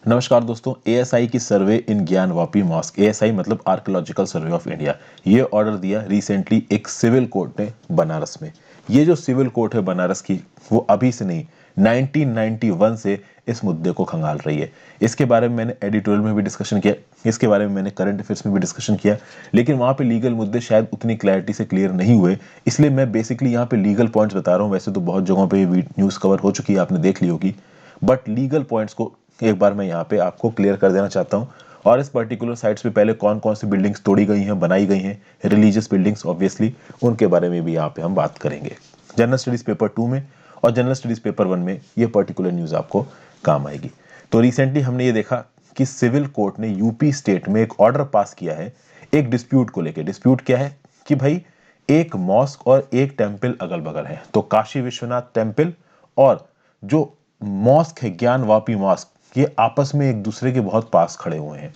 नमस्कार दोस्तों। एएसआई की सर्वे इन ज्ञान वापी मॉस्क, एएसआई मतलब आर्कियोलॉजिकल सर्वे ऑफ इंडिया, ये ऑर्डर दिया रिसेंटली एक सिविल कोर्ट ने बनारस में। ये जो सिविल कोर्ट है बनारस की, वो अभी से नहीं 1991 से इस मुद्दे को खंगाल रही है। इसके बारे में मैंने एडिटोरियल में भी डिस्कशन किया, इसके बारे में मैंने करंट अफेयर्स में भी डिस्कशन किया, लेकिन वहाँ पे लीगल मुद्दे शायद उतनी क्लैरिटी से क्लियर नहीं हुए, इसलिए मैं बेसिकली यहाँ पे लीगल पॉइंट्स बता रहा हूँ। वैसे तो बहुत जगहों पे न्यूज़ कवर हो चुकी है, आपने देख ली होगी, बट लीगल पॉइंट्स को एक बार मैं यहाँ पे आपको क्लियर कर देना चाहता हूँ। और इस पर्टिकुलर साइट्स पे पहले कौन कौन सी बिल्डिंग्स तोड़ी गई हैं, बनाई गई हैं, रिलीजियस बिल्डिंग्स ऑब्वियसली, उनके बारे में भी यहाँ पे हम बात करेंगे जनरल स्टडीज पेपर 2 में। और जनरल स्टडीज पेपर 1 में ये पर्टिकुलर न्यूज़ आपको काम आएगी। तो रिसेंटली हमने ये देखा कि सिविल कोर्ट ने यूपी स्टेट में एक ऑर्डर पास किया है एक डिस्प्यूट को लेकर। डिस्प्यूट क्या है कि भाई एक मॉस्क और एक टेम्पल अगल बगल है, तो काशी विश्वनाथ टेम्पल और जो मॉस्क है ज्ञानवापी मॉस्क, ये आपस में एक दूसरे के बहुत पास खड़े हुए हैं।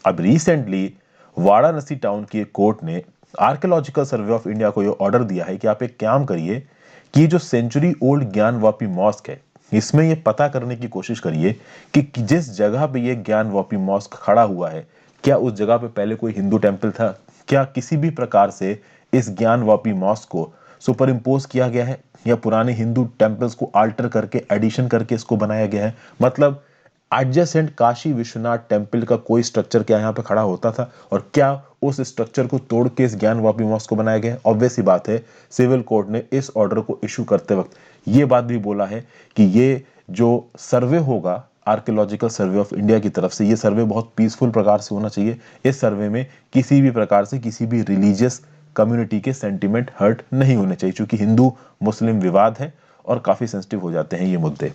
अब रिसेंटली वाराणसी टाउन की एक कोर्ट ने आर्कियोलॉजिकल सर्वे ऑफ इंडिया को ये ऑर्डर दिया है कि आप एक काम करिए कि जो सेंचुरी ओल्ड ज्ञानवापी मॉस्क है, इसमें ये पता करने की कोशिश करिए कि जिस जगह पे ये ज्ञानवापी मॉस्क खड़ा हुआ है, क्या उस जगह पे पहले कोई हिंदू टेंपल था, क्या किसी भी प्रकार से इस ज्ञानवापी मॉस्क को सुपर इम्पोज किया गया है या पुराने हिंदू टेंपल्स को आल्टर करके एडिशन करके इसको बनाया गया है। मतलब एडजेसेंट काशी विश्वनाथ टेम्पल का कोई स्ट्रक्चर क्या यहाँ पे खड़ा होता था और क्या उस स्ट्रक्चर को तोड़ के इस ज्ञानवापी मॉस्क को बनाया गया है। ऑब्वियस सी बात है, सिविल कोर्ट ने इस ऑर्डर को इशू करते वक्त ये बात भी बोला है कि ये जो सर्वे होगा आर्कियोलॉजिकल सर्वे ऑफ इंडिया की तरफ से, ये सर्वे बहुत पीसफुल प्रकार से होना चाहिए। इस सर्वे में किसी भी प्रकार से किसी भी रिलीजियस कम्युनिटी के सेंटिमेंट हर्ट नहीं होने चाहिए, क्योंकि हिंदू मुस्लिम विवाद है और काफी सेंसिटिव हो जाते हैं ये मुद्दे।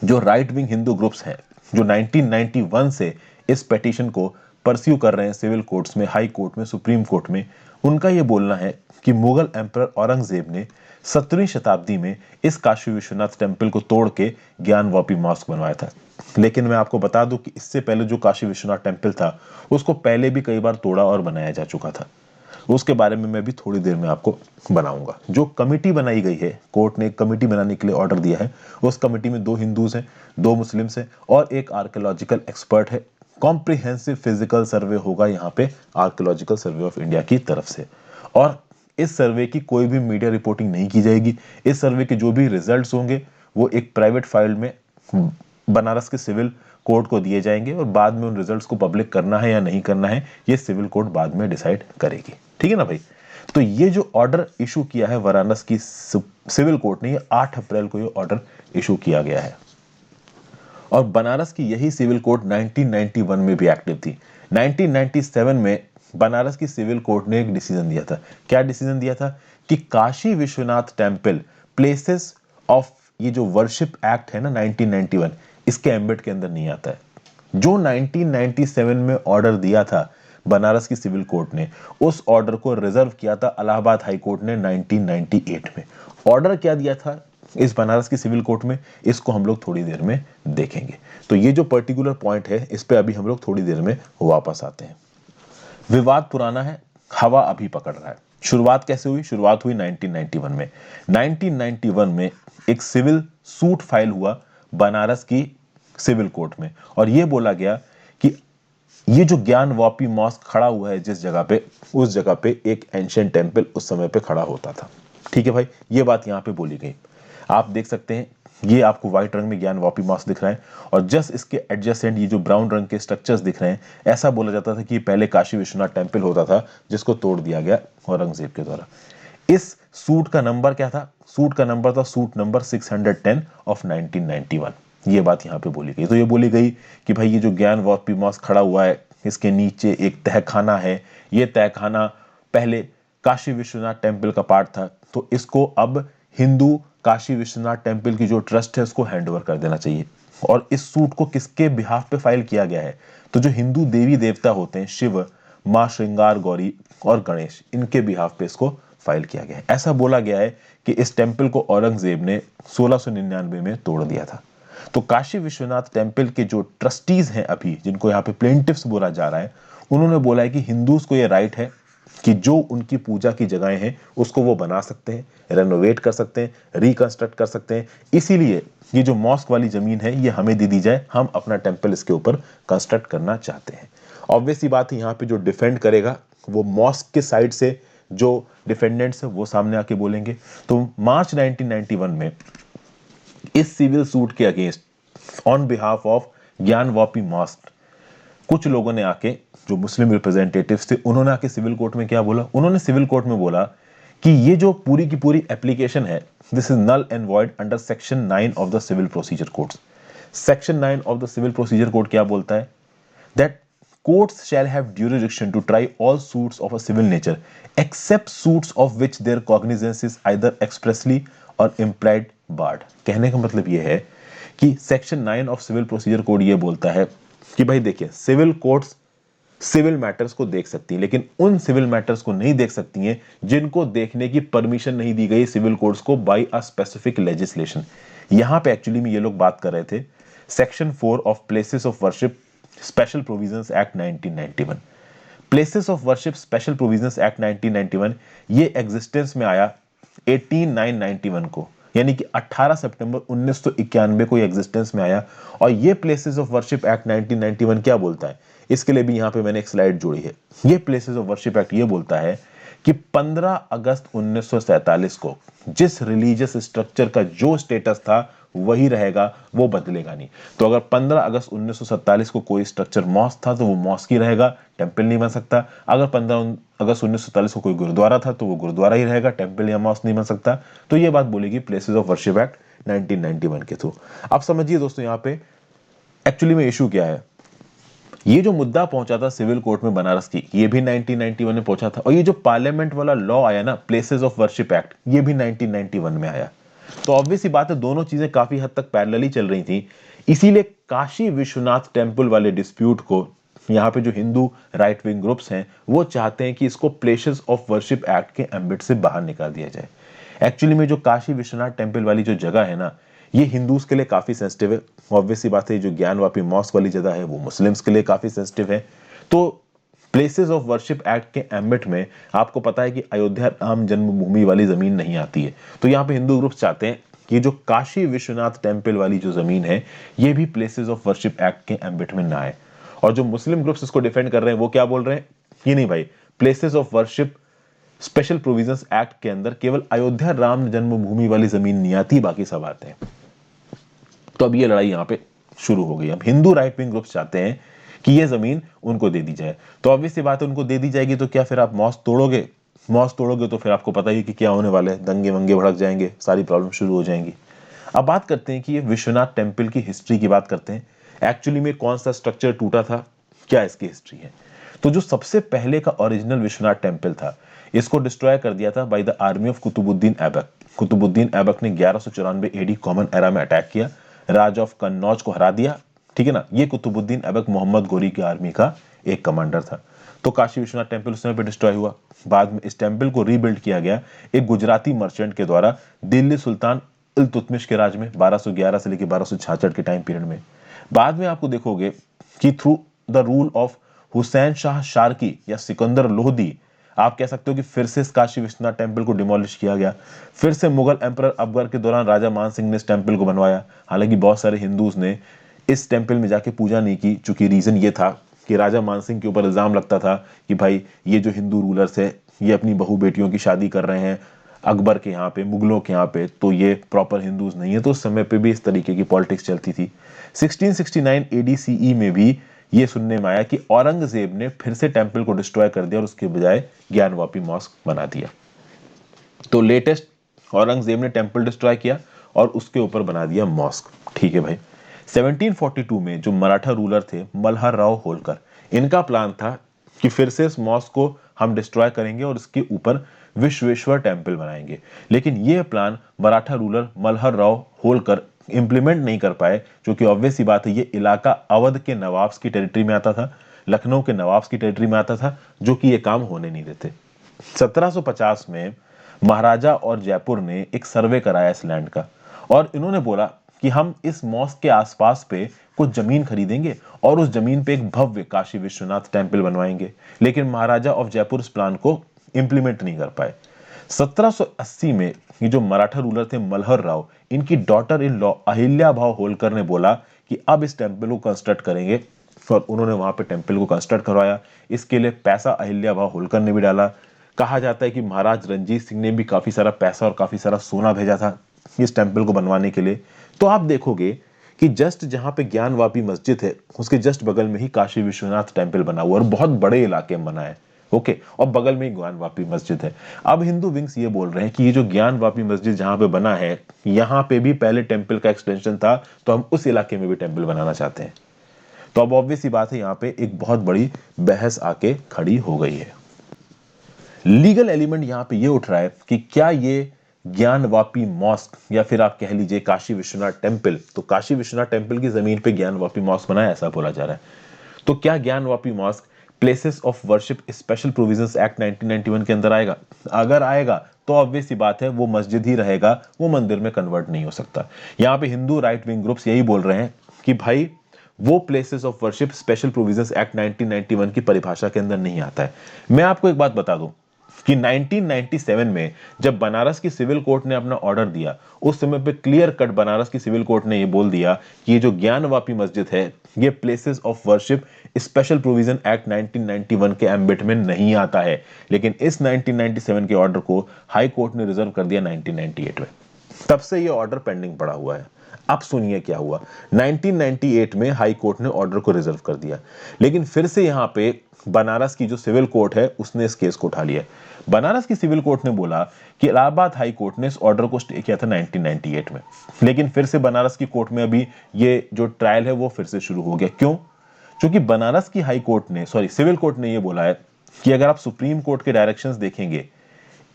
जो राइट विंग हिंदू ग्रुप्स हैं, जो 1991 से इस पिटीशन को परस्यू कर रहे हैं सिविल कोर्ट्स में, हाई कोर्ट में, सुप्रीम कोर्ट में, उनका यह बोलना है कि मुगल एम्परर औरंगजेब ने 17वीं शताब्दी में इस काशी विश्वनाथ टेम्पल को तोड़ के ज्ञानवापी मॉस्क बनवाया था। लेकिन मैं आपको बता दूं कि इससे पहले जो काशी विश्वनाथ टेम्पल था, उसको पहले भी कई बार तोड़ा और बनाया जा चुका था। उसके बारे में मैं भी थोड़ी देर में आपको बनाऊंगा। जो कमिटी बनाई गई है, कोर्ट ने एक कमिटी बनाने के लिए ऑर्डर दिया है, उस कमिटी में 2 हिंदूज हैं, 2 मुस्लिम्स हैं और एक आर्कियोलॉजिकल एक्सपर्ट है। कॉम्प्रिहेंसिव फिजिकल सर्वे होगा यहाँ पे आर्कियोलॉजिकल सर्वे ऑफ इंडिया की तरफ से। और इस सर्वे की कोई भी मीडिया रिपोर्टिंग नहीं की जाएगी। इस सर्वे के जो भी रिजल्ट्स होंगे वो एक प्राइवेट फाइल में बनारस के सिविल कोर्ट को दिए जाएंगे और बाद में उन रिजल्ट्स को पब्लिक करना है या नहीं करना है, ये सिविल कोर्ट बाद में डिसाइड करेगी। ठीक है ना भाई। तो ये जो ऑर्डर इशू किया है वाराणसी की सिविल कोर्ट ने, ये 8 अप्रैल को ये ऑर्डर इशू किया गया है। और बनारस की यही सिविल कोर्ट 1991 में भी एक्टिव थी। 1997 में बनारस की सिविल कोर्ट ने एक डिसीजन दिया था। क्या डिसीजन दिया था कि Kashi Vishwanath temple places of, ये जो वर्शिप एक्ट है ना 1991, इसके एम्बेड के अंदर नहीं आता है। जो 1997 में ऑर्डर दिया था बनारस की सिविल कोर्ट ने, उस ऑर्डर को रिजर्व किया था इलाहाबाद हाई कोर्ट ने 1998 में। ऑर्डर क्या दिया था इस बनारस की सिविल कोर्ट में, इसको हम लोग थोड़ी देर में देखेंगे। तो ये जो पर्टिकुलर पॉइंट है, इस पे अभी हम लोग थोड़ी देर में वापस आते हैं। विवाद पुराना है, हवा अभी पकड़ रहा है। शुरुआत कैसे हुई? शुरुआत हुई 1991 में। 1991 में एक सिविल सूट फाइल हुआ बनारस की सिविल कोर्ट में और यह बोला गया कि ये जो ज्ञानवापी मॉस्क खड़ा हुआ है जिस जगह पे, उस जगह पे एक एंशिएंट टेंपल उस समय पे खड़ा होता था। ठीक है भाई, ये बात यहां पे बोली गई। आप देख सकते हैं, ये आपको व्हाइट रंग में ज्ञानवापी मॉस्क दिख रहा है और जस्ट इसके एडजेसेंट ये जो ब्राउन रंग के स्ट्रक्चर्स दिख रहे हैं, ऐसा बोला जाता था कि पहले काशी विश्वनाथ टेंपल होता था जिसको तोड़ दिया गया औरंगजेब के द्वारा। इस सूट का नंबर क्या था? सूट का नंबर था सूट नंबर 610 ऑफ 1991। ये बात यहाँ पे बोली गई। तो ये बोली गई कि भाई ये जो ज्ञानवापी मॉस्क खड़ा हुआ है, इसके नीचे एक तहखाना है। ये तहखाना पहले काशी विश्वनाथ टेंपल का पार्ट था, तो इसको अब हिंदू काशी विश्वनाथ टेंपल की जो ट्रस्ट है उसको हैंडओवर कर देना चाहिए। और इस सूट को किसके बिहाफ पे फाइल किया गया है? तो जो हिंदू देवी देवता होते हैं, शिव, मां श्रृंगार गौरी और गणेश, इनके बिहाफ पे इसको फाइल किया गया है। ऐसा बोला गया है कि इस टेंपल को औरंगजेब ने 1699 में तोड़ दिया था। तो काशी विश्वनाथ टेंपल के जो ट्रस्टीज हैं अभी, जिनको यहाँ पे प्लेंटिफ्स बोला जा रहा है, उन्होंने बोला है कि हिंदूज को ये राइट है कि जो उनकी पूजा की जगहें हैं उसको वो बना सकते हैं, रेनोवेट कर सकते हैं, रिकंस्ट्रक्ट कर सकते हैं। इसीलिए ये जो मॉस्क वाली जमीन है ये हमें दे दी जाए, हम अपना टेंपल इसके ऊपर कंस्ट्रक्ट करना चाहते हैं। ऑब्वियस ही बात है, यहाँ पे जो डिफेंड करेगा वो मॉस्क के साइड से जो डिफेंडेंट्स है वो सामने आके बोलेंगे। तो मार्च 1991 में इस सिविल सूट के अगेंस्ट ऑन बिहाफ ऑफ ज्ञान वापी मॉस्क कुछ लोगों ने आके, जो मुस्लिम रिप्रेजेंटेटिव्स थे, उन्होंने आके सिविल कोर्ट में क्या बोला? उन्होंने सिविल कोर्ट में बोला कि ये जो पूरी की पूरी एप्लीकेशन है, this is null and void under section 9 of the civil procedure code. Section 9 of the civil procedure code क्या बोलता है? That courts shall have jurisdiction to try all suits of a civil nature except suits of which their cognizance is either expressly or implied barred। कहने का मतलब यह है कि section 9 of civil procedure code ये बोलता है कि भाई देखिए, सिविल कोर्ट्स सिविल मैटर्स को देख सकती हैं, लेकिन उन सिविल मैटर्स को नहीं देख सकती हैं जिनको देखने की परमिशन नहीं दी गई सिविल कोर्ट्स को बाय अ स्पेसिफिक लेजिस्लेशन। यहां पे एक्चुअली में ये लोग बात कर रहे थे section 4 of places of worship special provisions act 1991। Places of worship special provisions act 1991 ये एग्जिस्टेंस में आया 18/9/91 को, यानी कि 18 सितंबर 1991 को ये एग्जिस्टेंस में आया। और ये प्लेसेस ऑफ वर्शिप एक्ट 1991 क्या बोलता है, इसके लिए भी यहां पे मैंने एक स्लाइड जोड़ी है। ये प्लेसेस ऑफ वर्शिप एक्ट ये बोलता है कि 15 अगस्त 1947 को जिस रिलीजियस स्ट्रक्चर का जो स्टेटस था वही रहेगा, वो बदलेगा नहीं। तो अगर 15 अगस्त 1947 को कोई स्ट्रक्चर मॉस्क था तो वो मॉस्क ही रहेगा, टेंपल नहीं बन सकता। अगर 15 अगस्त 1947 को कोई गुरुद्वारा था तो वो गुरुद्वारा ही रहेगा, टेंपल या मॉस्क नहीं बन सकता। तो ये बात बोलेगी प्लेसेस ऑफ वर्शिप एक्ट 1991 के थ्रू। अब समझिए दोस्तों, यहाँ पे एक्चुअली में इशू क्या है। ये जो मुद्दा पहुंचा था सिविल कोर्ट में बनारस की, ये भी 1991 में पहुंचा था। और ये जो पार्लियामेंट वाला लॉ आया ना, प्लेसेस ऑफ वर्शिप एक्ट, ये भी 1991 में आया। तो ऑब्वियस ही बात है, दोनों चीजें काफी हद तक पैरेलली चल रही थी। इसीलिए काशी विश्वनाथ टेंपल वाले डिस्प्यूट को यहाँ पे जो हिंदू राइट विंग ग्रुप्स हैं वो चाहते हैं कि इसको प्लेसेस ऑफ वर्शिप एक्ट के एम्बिट से बाहर निकाल दिया जाए। एक्चुअली में जो काशी विश्वनाथ टेंपल वाली जो जगह है ना, ये हिंदूज के लिए काफी सेंसिटिव है। ऑब्वियस सी बात है, जो ज्ञानवापी मॉस्क वाली जगह है वो मुस्लिम्स के लिए काफी सेंसिटिव है। तो प्लेसेस ऑफ वर्शिप एक्ट के एम्बिट में आपको पता है कि अयोध्या राम जन्मभूमि वाली जमीन नहीं आती है। तो यहाँ पे हिंदू ग्रुप चाहते हैं कि जो काशी विश्वनाथ टेंपल वाली जो जमीन है ये भी प्लेसेस ऑफ वर्शिप एक्ट के एम्बिट में ना आए। और जो मुस्लिम ग्रुप्स इसको डिफेंड कर रहे हैं वो क्या बोल रहे हैं कि नहीं भाई, places of worship special provisions act के अंदर केवल अयोध्या राम जन्मभूमि वाली जमीन नहीं आती, बाकी सब आते हैं। तो अब ये लड़ाई यहाँ पे शुरू हो गई। अब हिंदू राइट विंग ग्रुप्स चाहते हैं कि ये जमीन उनको दे दी जाए। तो ऑब्वियस सी बात है, उनको दे दी जाएगी तो क्या फिर आप मॉस्क तोड़ोगे? मॉस्क तोड़ोगे तो फिर आपको पता ही कि क्या होने वाला है, दंगे वंगे भड़क जाएंगे, सारी प्रॉब्लम शुरू हो जाएंगी। अब बात करते हैं कि ये विश्वनाथ टेंपल की हिस्ट्री की बात करते हैं। एक्चुअली में कौन सा स्ट्रक्चर टूटा था, क्या इसकी हिस्ट्री है? तो जो सबसे पहले का ओरिजिनल विश्वनाथ टेंपल था, इसको डिस्ट्रॉय कर दिया था by the army of Qutubuddin Aibak. Qutubuddin Aibak ने 1194 एडी कॉमन एरा में अटैक किया, राज ऑफ कन्नौज को हरा दिया। ठीक है ना, ये कुतुबुद्दीन ऐबक मोहम्मद गोरी की आर्मी का एक कमांडर था। तो काशी विश्वनाथ टेंपल उस समय पे डिस्ट्रॉय हुआ। बाद में इस टेंपल को रीबिल्ड किया गया एक गुजराती मर्चेंट के द्वारा दिल्ली सुल्तान इल्तुतमिश के राज में 1211 से लेकर 1266 के टाइम पीरियड में। बाद में आपको देखोगे कि through the rule of Hussain Shah Sharqi या सिकंदर लोधी, आप कह सकते हो कि फिर से इस काशी विश्वनाथ टेंपल को डिमोलिश किया गया। फिर से मुगल एम्परर अकबर के दौरान राजा मान सिंह ने इस टेंपल को बनवाया। हालांकि बहुत सारे हिंदूज ने इस टेंपल में जाके पूजा नहीं की, चूंकि रीजन ये था कि राजा मान सिंह के ऊपर इल्जाम लगता था कि भाई ये जो हिंदू रूलर्स है ये अपनी बहू बेटियों की शादी कर रहे हैं अकबर के यहाँ पे, मुगलों के यहाँ पे, तो ये प्रॉपर हिंदूज नहीं है। तो उस समय पे भी इस तरीके की पॉलिटिक्स चलती थी। 1669 AD-CE में भी ये सुनने में आया कि औरंगजेब ने फिर से टेंपल को डिस्ट्रॉय कर दिया और उसके बजाय ज्ञानवापी मॉस्क बना दिया। तो लेटेस्ट औरंगजेब ने टेंपल डिस्ट्रॉय किया और उसके ऊपर बना दिया मॉस्क। ठीक है भाई। 1742 में जो मराठा रूलर थे मल्हार राव होलकर, इनका प्लान था कि फिर से इस मॉस्क को हम डिस्ट्रॉय करेंगे और इसके ऊपर विश्वेश्वर टेंपल बनाएंगे। लेकिन यह plan Maratha ruler Malhar Rao Holkar implement नहीं कर पाए, क्योंकि ऑब्वियस सी बात है ये इलाका अवध के नवाब्स की टेरिटरी में आता था, लखनऊ के नवाब्स की टेरिटरी में आता था, जो कि ये काम होने नहीं देते। 1750 में महाराजा और जयपुर ने एक सर्वे कराया इस लैंड का, और इन्होंने बोला कि हम इस मॉस्क के आसपास पे कुछ जमीन खरीदेंगे और उस जमीन पे एक भव्य काशी विश्वनाथ टेंपल बनवाएंगे। लेकिन महाराजा ऑफ जयपुर इस प्लान को इंप्लीमेंट नहीं कर पाए। 1780 में ये जो मराठा रूलर थे मल्हर राव, इनकी डॉटर इन लॉ अहिल्या भाव होलकर ने बोला कि अब इस टेम्पल को कंस्ट्रक्ट करेंगे, और उन्होंने वहां पे टेम्पल को कंस्ट्रक्ट करवाया। इसके लिए पैसा अहिल्या भाव होलकर ने भी डाला। कहा जाता है कि महाराज रंजीत सिंह ने भी काफी सारा पैसा और काफी सारा सोना भेजा था इस टेम्पल को बनवाने के लिए। तो आप देखोगे कि जस्ट जहां पे ज्ञानवापी मस्जिद है उसके जस्ट बगल में ही काशी विश्वनाथ टेम्पल बना हुआ और बहुत बड़े इलाके में बना है। ओके, और बगल में ही ज्ञानवापी मस्जिद है। अब हिंदू विंग्स ये बोल रहे हैं कि ये जो ज्ञानवापी मस्जिद जहां पे बना है, यहां पे भी पहले टेम्पल का एक्सटेंशन था, तो हम उस इलाके में भी टेम्पल बनाना चाहते हैं। तो अब ऑब्वियस सी बात है, यहां पे एक बहुत बड़ी बहस आके खड़ी हो गई है। लीगल एलिमेंट यहां पे ये उठ रहा है कि क्या ये ज्ञानवापी मॉस्क या फिर आप कह लीजिए काशी विश्वनाथ टेम्पल, तो काशी विश्वनाथ टेम्पल की जमीन पे ज्ञानवापी मॉस्क बना है ऐसा बोला जा रहा है। तो क्या Gyanvapi mosque places of worship special provisions act 1991 के अंदर आएगा? अगर आएगा तो ऑब्वियस सी बात है वो मस्जिद ही रहेगा, वो मंदिर में कन्वर्ट नहीं हो सकता। यहां पे हिंदू राइट विंग ग्रुप्स यही बोल रहे हैं कि भाई वो places of worship special provisions act 1991 की परिभाषा के अंदर नहीं आता है। मैं आपको एक बात बता दूं कि 1997 में जब बनारस की सिविल कोर्ट ने अपना ऑर्डर दिया, उस समय पे क्लियर कट बनारस की सिविल कोर्ट ने ये बोल दिया कि ये जो ज्ञानवापी मस्जिद है ये places of worship special provision act 1991 के एम्बिट में नहीं आता है। लेकिन इस 1997 के ऑर्डर को हाई कोर्ट ने रिजर्व कर दिया 1998 में। तब से ये ऑर्डर पेंडिंग पड़ा हुआ है। अब सुनिए क्या हुआ। 1998 में हाई कोर्ट ने ऑर्डर को रिजर्व कर दिया, लेकिन फिर से यहां पे बनारस की जो सिविल कोर्ट है उसने इस केस को उठा लिया। बनारस की सिविल कोर्ट ने बोला कि इलाहाबाद हाई कोर्ट ने इस ऑर्डर को स्टे किया था 1998 में, लेकिन फिर से बनारस की कोर्ट में अभी ये जो ट्रायल है वो फिर से शुरू हो गया। क्यों? क्योंकि बनारस की हाई कोर्ट ने सिविल कोर्ट ने ये बोला है कि अगर आप सुप्रीम कोर्ट के डायरेक्शंस देखेंगे,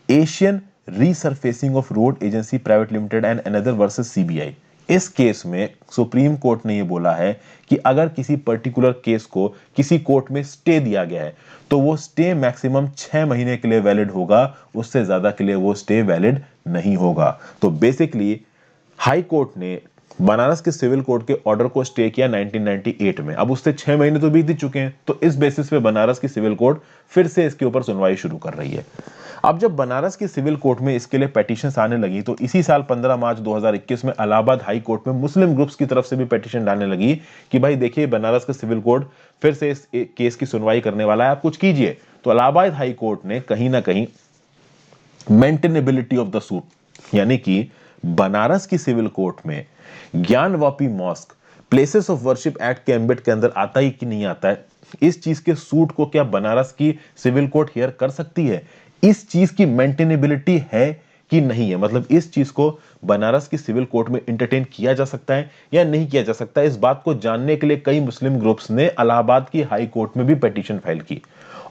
Asian resurfacing of road agency private limited and another versus CBI, इस केस में सुप्रीम कोर्ट ने यह बोला है कि अगर किसी पर्टिकुलर केस को किसी कोर्ट में स्टे दिया गया है तो वो स्टे मैक्सिमम 6 महीने के लिए वैलिड होगा, उससे ज्यादा के लिए वो स्टे वैलिड नहीं होगा। तो बेसिकली हाई कोर्ट ने बनारस के सिविल कोर्ट के ऑर्डर को स्टे किया 1998 में। अब उससे 6 महीने तो बीत ही चुके हैं, तो इस बेसिस पे बनारस की सिविल कोर्ट फिर से इसके ऊपर सुनवाई शुरू कर रही है। अब जब बनारस की सिविल कोर्ट में इसके लिए पेटिशंस आने लगी, तो इसी साल 15 मार्च 2021 में इलाहाबाद हाई कोर्ट में मुस्लिम ग्रुप्स की तरफ से भी पेटिशन डालने लगी कि भाई देखिए बनारस का सिविल कोर्ट फिर से इस केस की सुनवाई करने वाला है, आप कुछ कीजिए। तो इलाहाबाद हाई कोर्ट ने कहीं ना कहीं मेंटेनेबिलिटी ऑफ द सूट, यानी कि बनारस की सिविल कोर्ट में Gyanvapi mosque places of worship act के एम्बिट के अंदर आता ही कि नहीं आता है, इस चीज के सूट को क्या बनारस की सिविल कोर्ट हियर कर सकती है, इस चीज की मेंटेनेबिलिटी है कि नहीं है, मतलब इस चीज को बनारस की सिविल कोर्ट में एंटरटेन किया जा सकता है या नहीं किया जा सकता है। इस बात को जानने के लिए कई मुस्लिम ग्रुप्स ने इलाहाबाद की हाई कोर्ट में भी पिटीशन फाइल की,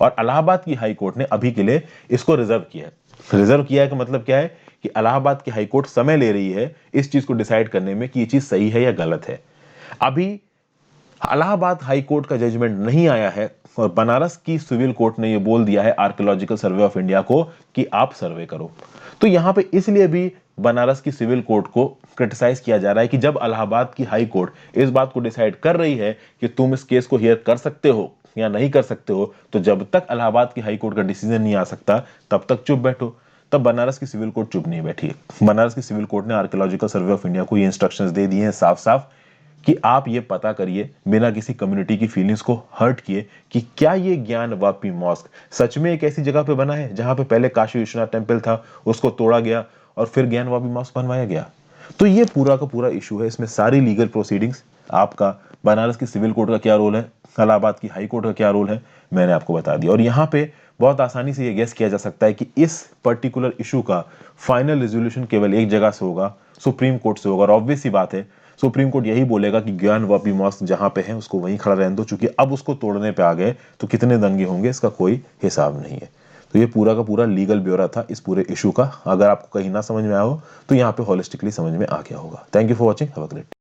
और इलाहाबाद की हाई कोर्ट ने अभी के लिए इसको रिजर्व किया है। रिजर्व किया है का मतलब क्या है कि इलाहाबाद की हाई कोर्ट समय ले रही है इस चीज को डिसाइड करने में कि ये चीज सही है या गलत है। अभी इलाहाबाद हाई कोर्ट का जजमेंट नहीं आया है और बनारस की सिविल कोर्ट ने यह बोल दिया है आर्कियोलॉजिकल सर्वे ऑफ इंडिया को कि आप सर्वे करो। तो यहां पे इसलिए भी बनारस की सिविल कोर्ट को क्रिटिसाइज किया जा रहा है कि जब इलाहाबाद की हाई कोर्ट इस बात को डिसाइड कर रही है कि तुम इस केस को हियर कर सकते हो या नहीं कर सकते हो, तो जब तक इलाहाबाद की हाई कोर्ट का डिसीजन नहीं आ सकता तब तक चुप बैठो। तब बनारस की सिविल कोर्ट चुप नहीं बैठी है। बनारस की सिविल कोर्ट ने आर्कियोलॉजिकल सर्वे ऑफ इंडिया को ये इंस्ट्रक्शंस दे दिए हैं साफ साफ कि आप ये पता करिए बिना किसी कम्युनिटी की फीलिंग्स को हर्ट किए कि क्या ये ज्ञानवापी मॉस्क सच में एक ऐसी जगह पे बना है जहां पे पहले काशी विश्वनाथ टेम्पल था, उसको तोड़ा गया और फिर ज्ञानवापी मॉस्क बनवाया गया। तो ये पूरा का पूरा इशू है, इसमें सारी लीगल प्रोसीडिंग्स, आपका बनारस की सिविल कोर्ट का क्या रोल है, इलाहाबाद की हाई कोर्ट का क्या रोल है, मैंने आपको बता दिया। और यहाँ पे बहुत आसानी से ये गेस किया जा सकता है कि इस पर्टिकुलर इशू का फाइनल रेजोल्यूशन केवल एक जगह से होगा, सुप्रीम कोर्ट से होगा। और ऑब्वियस सी बात है सुप्रीम कोर्ट यही बोलेगा कि ज्ञानवापी मॉस्क जहां पे है उसको वहीं खड़ा रहने दो, चूंकि अब उसको तोड़ने पे आ गए तो कितने दंगे होंगे इसका कोई हिसाब नहीं है। तो ये पूरा का पूरा लीगल ब्यौरा था इस पूरे इशू का। अगर आपको कहीं ना समझ में आया हो तो यहाँ पे होलिस्टिकली समझ में आ गया होगा। Thank you for watching, have a great day.